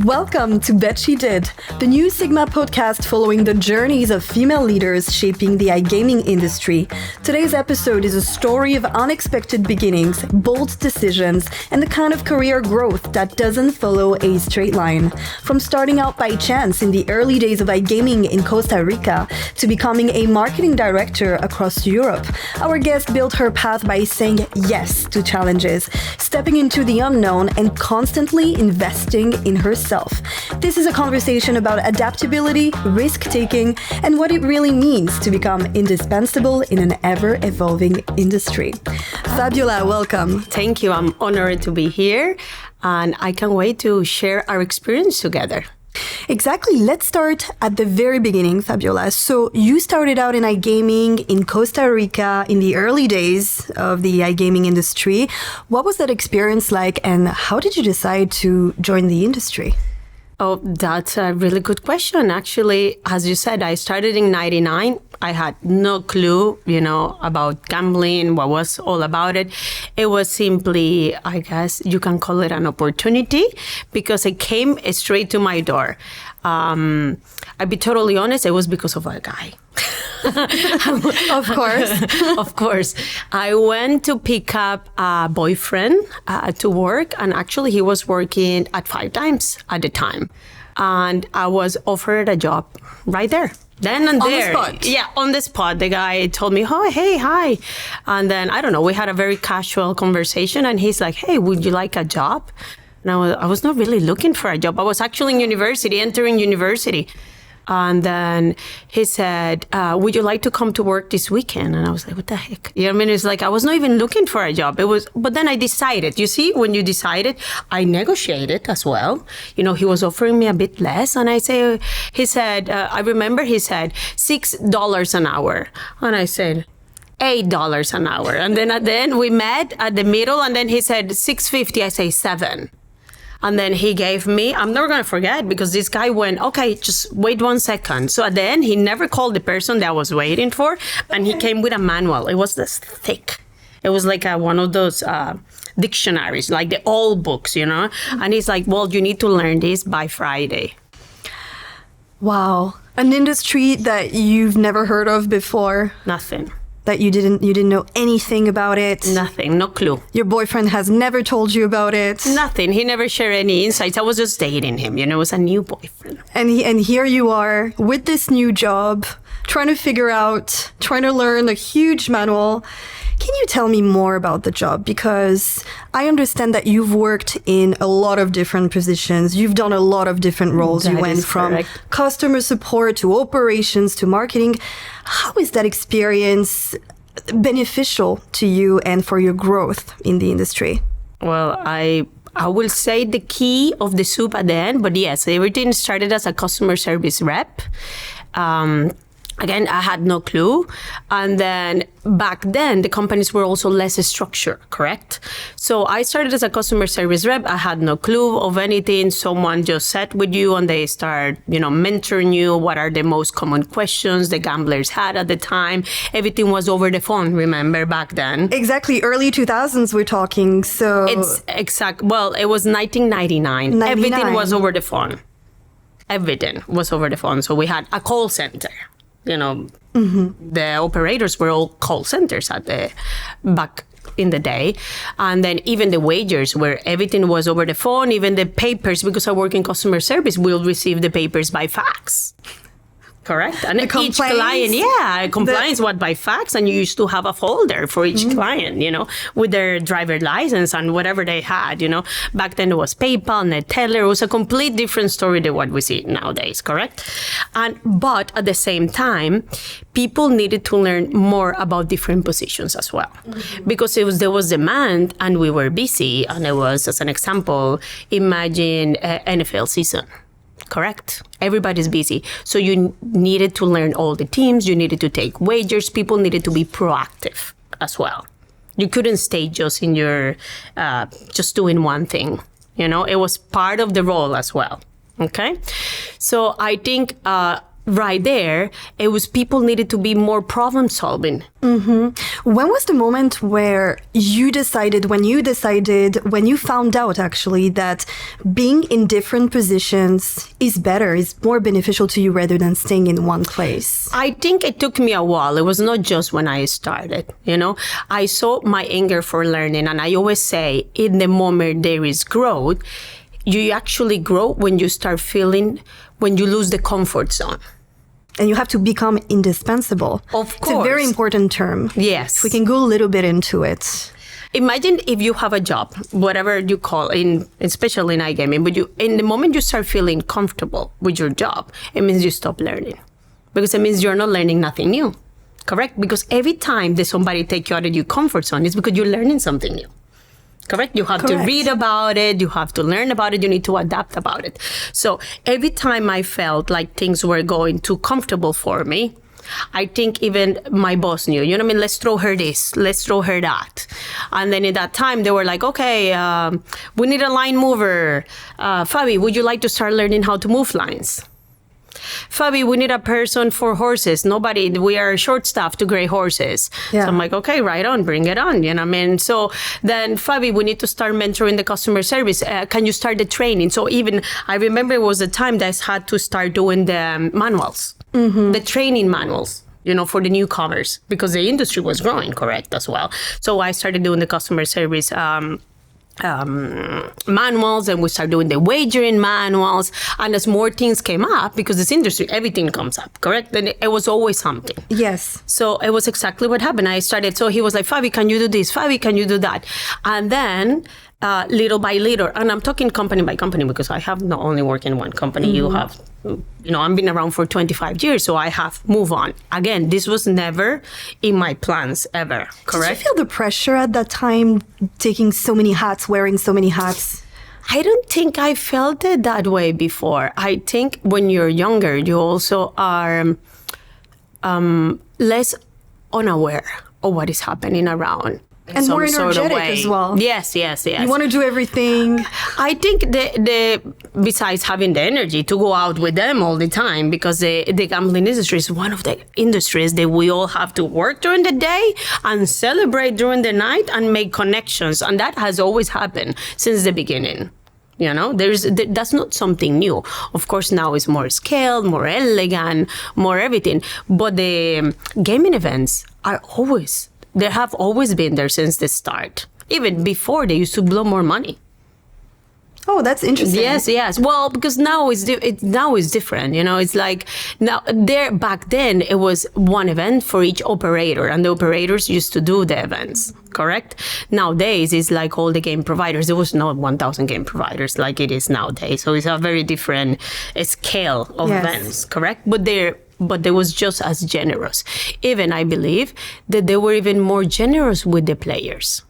Welcome to Bet She Did, the new Sigma podcast following the journeys of female leaders shaping the iGaming industry. Today's episode is a story of unexpected beginnings, bold decisions, and the kind of career growth that doesn't follow a straight line. From starting out by chance in the early days of iGaming in Costa Rica to becoming a marketing director across Europe, our guest built her path by saying yes to challenges, stepping into the unknown, and constantly investing in herself. This is a conversation about adaptability, risk-taking, and what it really means to become indispensable in an ever-evolving industry. Fabiola, welcome. Thank you. I'm honored to be here, and I can't wait to share our experience together. Exactly. Let's start at the very beginning, Fabiola. So you started out in iGaming in Costa Rica in the early days of the iGaming industry. What was that experience like, and how did you decide to join the industry? Oh, that's a really good question. Actually, as you said, I started in 99. I had no clue, about gambling, what was all about it. It was simply, I guess you can call it an opportunity because it came straight to my door. I'd be totally honest, it was because of a guy. Of course. Of course. I went to pick up a boyfriend to work, and actually he was working at 5 times at the time. And I was offered a job right there. Then and there. On the spot? Yeah, on the spot. The guy told me, oh, hey, hi. And then, I don't know, we had a very casual conversation, and he's like, hey, would you like a job? And I was not really looking for a job. I was actually in university, entering university. And then he said, would you like to come to work this weekend? And I was like, what the heck? You know what I mean? It's like, I was not even looking for a job. But then I decided, you see, when you decided, I negotiated as well. He was offering me a bit less. And he said, I remember he said $6 an hour. And I said, $8 an hour. And then at the end we met at the middle, and then he said $6.50. I say $7. And then he gave me, I'm never going to forget, because this guy went, okay, just wait 1 second. So at the end, he never called the person that I was waiting for. And he came with a manual. It was this thick. It was like one of those dictionaries, like the old books, And he's like, well, you need to learn this by Friday. Wow. An industry that you've never heard of before. Nothing. That you didn't know anything about it. Nothing, no clue. Your boyfriend has never told you about it. Nothing. He never shared any insights. I was just dating him. It was a new boyfriend. And here you are with this new job, trying to learn a huge manual. Can you tell me more about the job? Because I understand that you've worked in a lot of different positions. You've done a lot of different roles. You went from customer support to operations to marketing. How is that experience beneficial to you and for your growth in the industry? Well, I will say the key of the soup at the end, but yes, everything started as a customer service rep. Again, I had no clue. And then back then, the companies were also less structured, correct? So I started as a customer service rep. I had no clue of anything. Someone just sat with you and they start, mentoring you. What are the most common questions the gamblers had at the time? Everything was over the phone, remember, back then? Exactly. Early 2000s we're talking, so... It's exact. Well, it was 1999. Everything was over the phone. Everything was over the phone. So we had a call center. The operators were all call centers back in the day. And then even the wagers, where everything was over the phone, even the papers, because I work in customer service, we'll receive the papers by fax. Correct. And each client, compliance was by fax, and you used to have a folder for each client, with their driver license and whatever they had, Back then it was PayPal, NetTeller. It was a complete different story than what we see nowadays, correct? But at the same time, people needed to learn more about different positions as well. Because there was demand and we were busy. And it was, as an example, imagine NFL season. Correct. Everybody's busy. So you needed to learn all the teams. You needed to take wagers. People needed to be proactive as well. You couldn't stay just in your, just doing one thing. It was part of the role as well. Okay. So I think right there, it was people needed to be more problem solving. When was the moment where when you found out actually that being in different positions is better, is more beneficial to you rather than staying in one place? I think it took me a while. It was not just when I started, I saw my anger for learning. And I always say, in the moment there is growth, you actually grow when you when you lose the comfort zone. And you have to become indispensable. Of course. It's a very important term. Yes. We can go a little bit into it. Imagine if you have a job, whatever you call it, especially in iGaming, but in the moment you start feeling comfortable with your job, it means you stop learning. Because it means you're not learning nothing new. Correct? Because every time that somebody takes you out of your comfort zone, it's because you're learning something new. Correct? You have to read about it. You have to learn about it. You need to adapt about it. So every time I felt like things were going too comfortable for me, I think even my boss knew, let's throw her this, let's throw her that. And then at that time, they were like, okay, we need a line mover. Fabi, would you like to start learning how to move lines? Fabi, we need a person for horses. We are short-staffed to gray horses. Yeah. So I'm like, okay, right on, bring it on. So then Fabi, we need to start mentoring the customer service. Can you start the training? So even, I remember it was a time that I had to start doing the manuals, the training manuals, for the newcomers, because the industry was growing, correct, as well. So I started doing the customer service manuals, and we started doing the wagering manuals. And as more things came up, because this industry, everything comes up, correct? Then it was always something. Yes. So it was exactly what happened. I started, so he was like, Fabi, can you do this? Fabi, can you do that? And then little by little, and I'm talking company by company, because I have not only worked in one company, you have, I've been around for 25 years, so I have moved on. Again, this was never in my plans ever, correct? Did you feel the pressure at that time, taking so many hats, wearing so many hats? I don't think I felt it that way before. I think when you're younger, you also are less unaware of what is happening around. And more energetic as well. Yes. You want to do everything. I think besides having the energy to go out with them all the time, because the gambling industry is one of the industries that we all have to work during the day and celebrate during the night and make connections. And that has always happened since the beginning. That's not something new. Of course, now it's more scaled, more elegant, more everything. But the gaming events they have always been there since the start. Even before, they used to blow more money. Oh, that's interesting. Yes. Well, because now it's different. It's like back then it was one event for each operator, and the operators used to do the events. Correct. Nowadays, it's like all the game providers. There was not 1,000 game providers like it is nowadays. So it's a very different scale of events. Correct. But they was just as generous. Even I believe that they were even more generous with the players,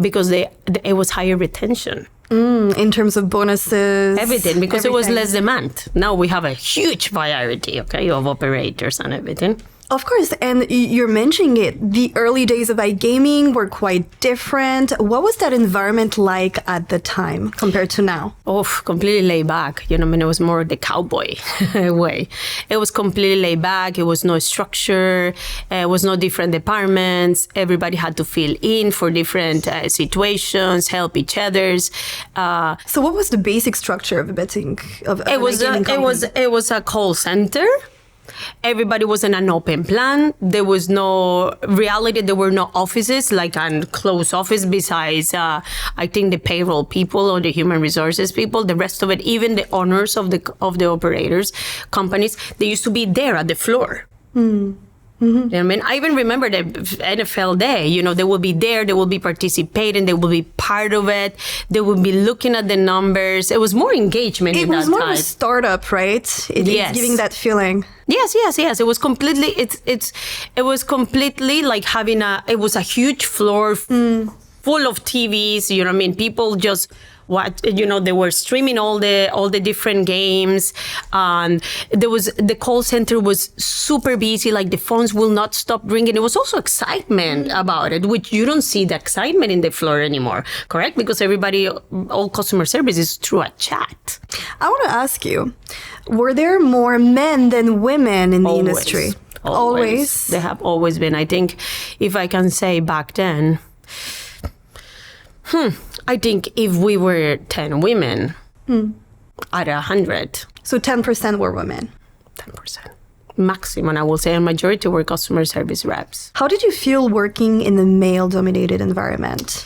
because it was higher retention. In terms of bonuses. Everything, because it was less demand. Now we have a huge variety, of operators and everything. Of course, and you're mentioning it. The early days of iGaming were quite different. What was that environment like at the time compared to now? Oh, completely laid back. It was more the cowboy way. It was completely laid back. It was no structure. It was no different departments. Everybody had to fill in for different situations, help each other's. So what was the basic structure of a betting? It was a call center. Everybody was in an open plan. There was no reality. There were no offices, like a closed office besides, I think, the payroll people or the human resources people. The rest of it, even the owners of the operators, companies, they used to be there at the floor. I even remember the NFL day, they will be there, they will be participating, they will be part of it, they will be looking at the numbers. It was more engagement in that time. It was more of a startup, right? It's giving that feeling. Yes. It was completely, it was completely like it was a huge floor full of TVs, People just they were streaming all the different games, and the call center was super busy. Like, the phones will not stop ringing. It was also excitement about it, which you don't see the excitement in the floor anymore, correct? Because all customer service is through a chat. I want to ask you, were there more men than women in the industry? Always. They have always been. I think, if I can say back then, I think if we were 10 women out of 100. So 10% were women. 10%. Maximum, I will say. A majority were customer service reps. How did you feel working in the male-dominated environment?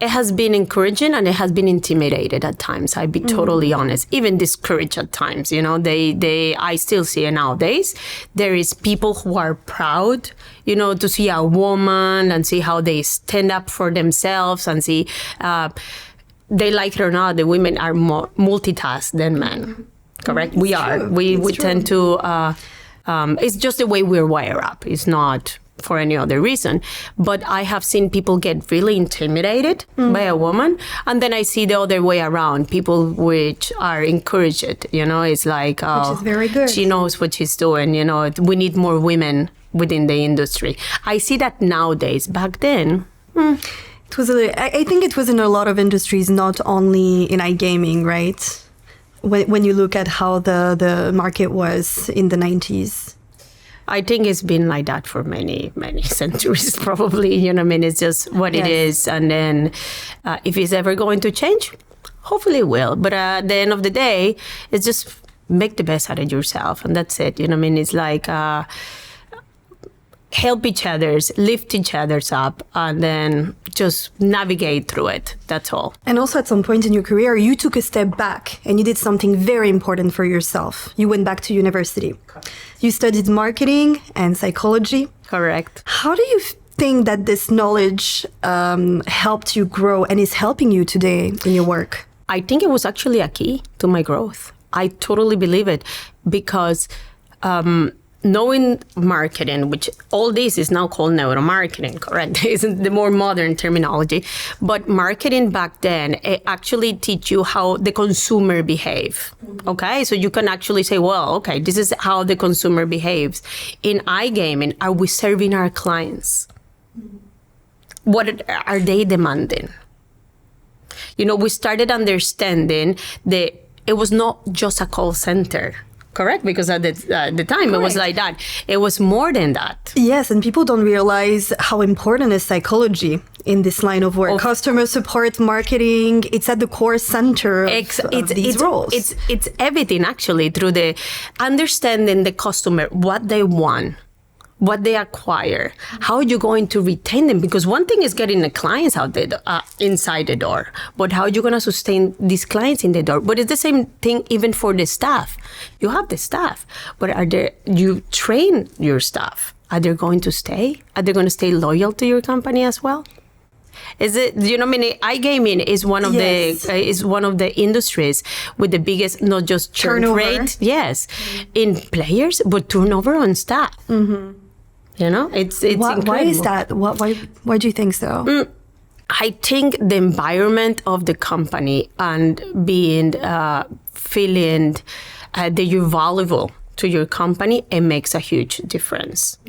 It has been encouraging, and it has been intimidated at times. I'll be totally honest. Even discouraged at times. I still see it nowadays. There is people who are proud, to see a woman and see how they stand up for themselves and see, they like it or not, the women are more multitask than men. Correct? We are. True. We tend to, it's just the way we're wired up. It's not for any other reason. But I have seen people get really intimidated by a woman. And then I see the other way around, people which are encouraged. It's like, which is very good. She knows what she's doing. We need more women within the industry. I see that nowadays. Back then, it was I think it was in a lot of industries, not only in iGaming, right? When you look at how the market was in the 90s. I think it's been like that for many, many centuries, probably. It's just what it is. And then if it's ever going to change, hopefully it will. But at the end of the day, it's just make the best out of yourself. And that's it. It's like help each other's, lift each other's up, and then just navigate through it. That's all. And also, at some point in your career, you took a step back and you did something very important for yourself. You went back to university. You studied marketing and psychology. Correct. How do you think that this knowledge helped you grow and is helping you today in your work? I think it was actually a key to my growth. I totally believe it, because knowing marketing, which all this is now called neuromarketing, correct? Isn't the more modern terminology. But marketing back then, it actually teach you how the consumer behave. Okay, so you can actually say, well, okay, this is how the consumer behaves. In iGaming, are we serving our clients? What are they demanding? We started understanding that it was not just a call center. Correct? Because at the time, Correct. It was like that. It was more than that. Yes, and people don't realize how important is psychology in this line of work. Customer support, marketing, it's at the core center of these roles. It's everything, actually, through the understanding the customer, what they want, what they acquire, how are you going to retain them? Because one thing is getting the clients out there, inside the door, but how are you going to sustain these clients in the door? But it's the same thing even for the staff. You have the staff, but you train your staff. Are they going to stay? Are they going to stay loyal to your company as well? Is it, iGaming is one of the industries with the biggest, not just churn rate, in players, but turnover on staff. Mm-hmm. It's incredible. Why is that? Why do you think so? I think the environment of the company and being feeling that you're valuable to your company, it makes a huge difference.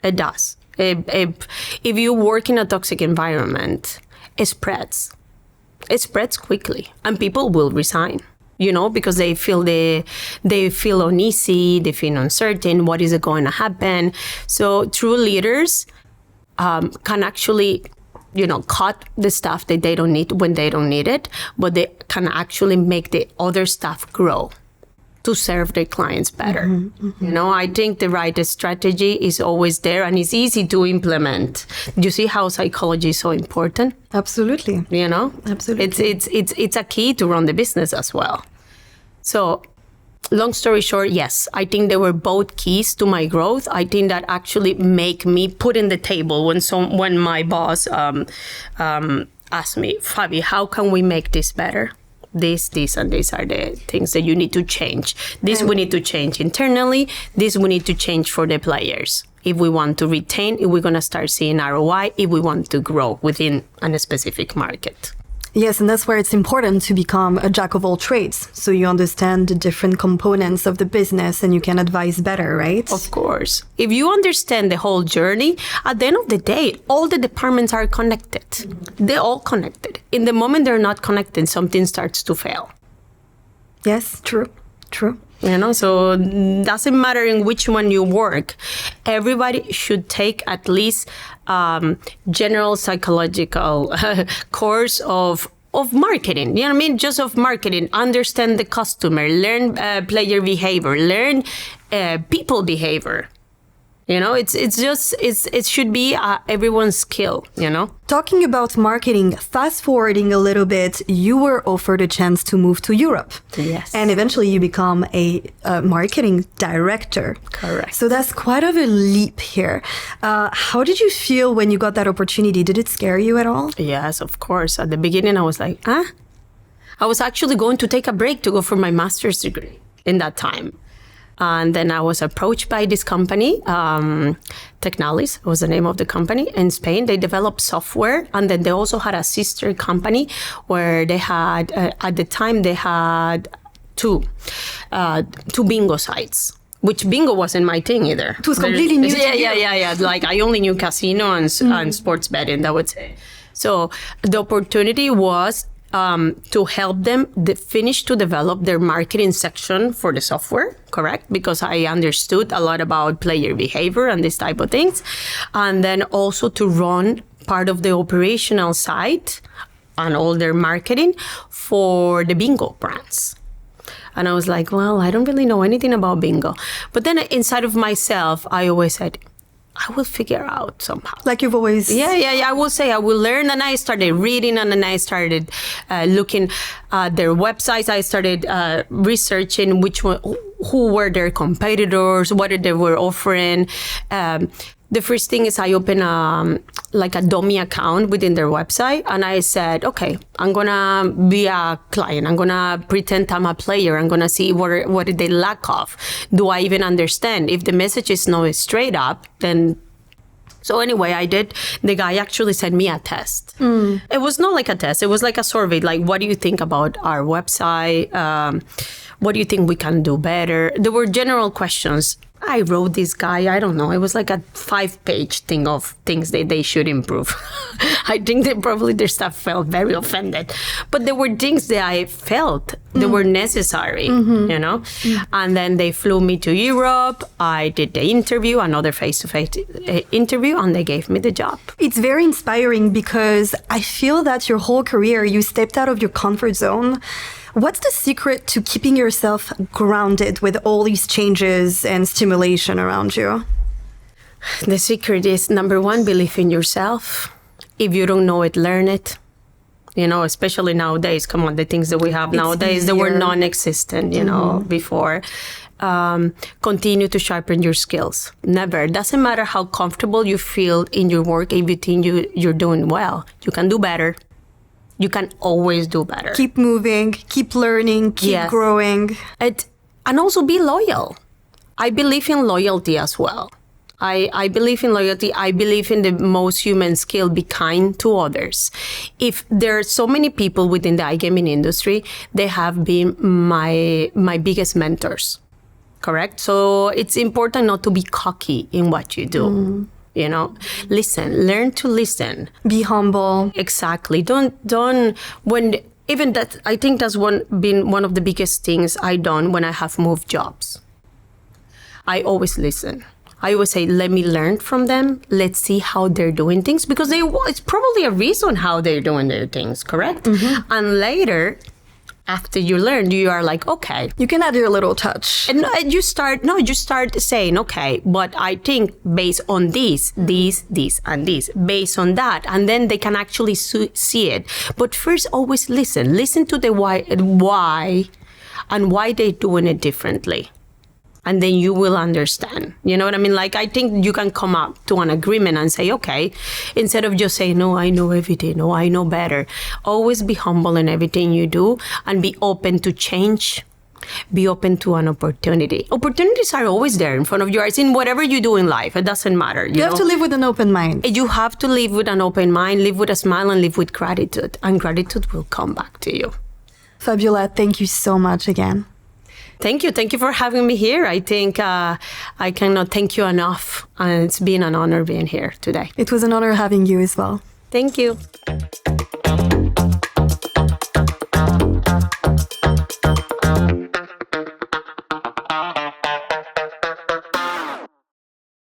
It does. If you work in a toxic environment, it spreads. It spreads quickly, and people will resign. Because they feel uneasy, they feel uncertain. What is going to happen? So true leaders can actually, cut the stuff that they don't need when they don't need it, but they can actually make the other staff grow to serve their clients better. Mm-hmm, mm-hmm. I think the right strategy is always there, and it's easy to implement. You see how psychology is so important? Absolutely. Absolutely. It's a key to run the business as well. So, long story short, yes, I think they were both keys to my growth. I think that actually make me put in the table when my boss asked me, Fabi, how can we make this better? This, and these are the things that you need to change. This we need to change internally. This we need to change for the players. If we want to retain, if we're going to start seeing ROI, if we want to grow within a specific market. Yes, and that's where it's important to become a jack of all trades. So you understand the different components of the business and you can advise better, right? Of course. If you understand the whole journey, at the end of the day, all the departments are connected. They're all connected. In the moment they're not connected, something starts to fail. Yes, true. So doesn't matter in which one you work. Everybody should take at least general psychological course of marketing. You know what I mean? Just of marketing. Understand the customer. Learn player behavior. Learn people behavior. It should be everyone's skill, Talking about marketing, fast forwarding a little bit, you were offered a chance to move to Europe. Yes. And eventually you become a marketing director. Correct. So that's quite of a leap here. How did you feel when you got that opportunity? Did it scare you at all? Yes, of course. At the beginning, I was like, I was actually going to take a break to go for my master's degree in that time. And then I was approached by this company, Technalis was the name of the company in Spain. They developed software, and then they also had a sister company where they had, at the time, they had two bingo sites. Which bingo wasn't my thing either. It was completely new to you. Yeah. Like I only knew casino and sports betting, that would say. So the opportunity was to help them finish to develop their marketing section for the software, correct? Because I understood a lot about player behavior and this type of things. And then also to run part of the operational side and all their marketing for the bingo brands. And I was like, well, I don't really know anything about bingo. But then inside of myself, I always said, I will figure out somehow. Like you've always... Yeah. I will say I will learn. And I started reading, and then I started looking at their websites. I started researching who were their competitors, what they were offering. The first thing is I opened a dummy account within their website, and I said, okay, I'm gonna be a client. I'm gonna pretend I'm a player. I'm gonna see what they lack of. Do I even understand? If the message is not straight up, then. So anyway, I did. The guy actually sent me a test. It was not like a test. It was like a survey. Like, what do you think about our website? What do you think we can do better? There were general questions. I wrote this guy, I don't know, it was like a 5-page thing of things that they should improve. I think their staff felt very offended. But there were things that I felt that were necessary, And then they flew me to Europe. I did the interview, another face-to-face interview, and they gave me the job. It's very inspiring because I feel that your whole career, you stepped out of your comfort zone. What's the secret to keeping yourself grounded with all these changes and stimulation around you? The secret is, number one, believe in yourself. If you don't know it, learn it. Especially nowadays. Come on, the things that we have nowadays, they were non-existent, before. Continue to sharpen your skills. Never. Doesn't matter how comfortable you feel in your work, if you think you're doing well. You can do better. You can always do better. Keep moving, keep learning, keep growing. And also be loyal. I believe in loyalty as well. I believe in loyalty. I believe in the most human skill, be kind to others. If there are so many people within the iGaming industry, they have been my biggest mentors, correct? So it's important not to be cocky in what you do. Listen, learn to listen. Be humble. Exactly. Even that, I think that's been one of the biggest things I done when I have moved jobs. I always listen. I always say, let me learn from them. Let's see how they're doing things, because it's probably a reason how they're doing their things, correct? Mm-hmm. And later, after you learn, you are like, okay. You can add your little touch. And you start saying, okay, but I think based on this, and this, based on that, and then they can actually see it. But first, always listen. Listen to the why and why they're doing it differently. And then you will understand. You know what I mean? Like, I think you can come up to an agreement and say, okay, instead of just saying, no, I know everything, no, I know better. Always be humble in everything you do and be open to change. Be open to an opportunity. Opportunities are always there in front of your eyes in whatever you do in life. It doesn't matter. You have to live with an open mind. You have to live with an open mind, live with a smile, and live with gratitude. And gratitude will come back to you. Fabiola, thank you so much again. Thank you. Thank you for having me here. I think I cannot thank you enough. And it's been an honor being here today. It was an honor having you as well. Thank you.